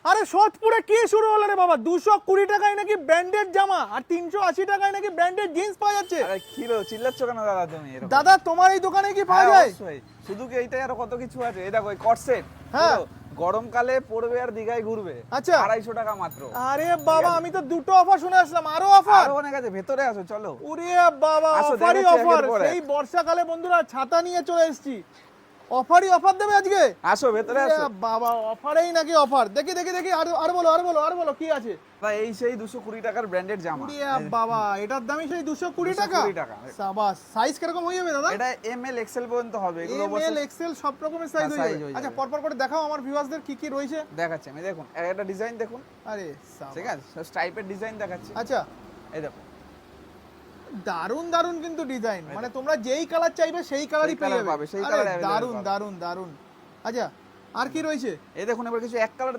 আরে সোদপুরে কি শুরু হলো রে বাবা? 220 টাকায় নাকি ব্র্যান্ডেড জামা আর 380 টাকায় নাকি ব্র্যান্ডেড জিন্স পাওয়া যাচ্ছে। আরে কিলো চিল্লাচ্ছ কেন দাদা তুমি এরকম? দাদা তোমার এই দোকানে কি পাওয়া হ্যাঁ, যায়? অবশ্যই। শুধু কি এইটাই, আরো কত কিছু আছে। এই দেখো এই কটসেট, হ্যাঁ। গরমকালে পড়বে আর দীঘায় ঘুরবে। আচ্ছা। 250 টাকা মাত্র। আরে বাবা, আমি তো দুটো অফার শুনে আসলাম, আরো অফার? আরো অনেক আছে, ভেতরে আসো চলো। ওরে বাবা, আসো, অফারই দেখাচ্ছি অফার। একের পর এক। সেই বর্ষাকালে বন্ধুরা ছাতা নিয়ে চলে এসেছি, অফারই অফার দেবে আজকে। আসো ভেতরে ওরে আসো। বাবা, অফারেই নাকি অফার। দেখি দেখি দেখি, আর বলো কি আছে? ভাই এই সেই 220 টাকার ব্র্যান্ডেড জামা। ওরে বাবা, এটার দামই সেই 220 টাকা। 220 টাকা। সাবাস। সাইজ কিরকম হয়ে যাবে দাদা? এটা এম এল এক্সেল পর্যন্ত হবে। এগুলো এম এল অবশ্যই এক্সেল সব রকমের সাইজ হ্যাঁ, হয়ে size যাবে। হয়ে আচ্ছা, যাবে। পরপর করে দেখাও আমার ভিউয়ারদের কি কি রয়েছে। দেখাচ্ছি আমি, দেখুন একটা ডিজাইন দেখুন। আরে সাবাস। ঠিক আছে, সব স্ট্রাইপের ডিজাইন দেখাচ্ছি। আচ্ছা, এই দেখো, দারুন দারুন কিন্তু ডিজাইন, মানে তোমরা যেই কালার চাইবে সেই কালারই সেই পেয়ে colour যাবে। পাবে, সেই আরে colour available দারুন পাবে। দারুন দারুন। আচ্ছা, আর কি রয়েছে? এই দেখুন এবার কিছু এক কালার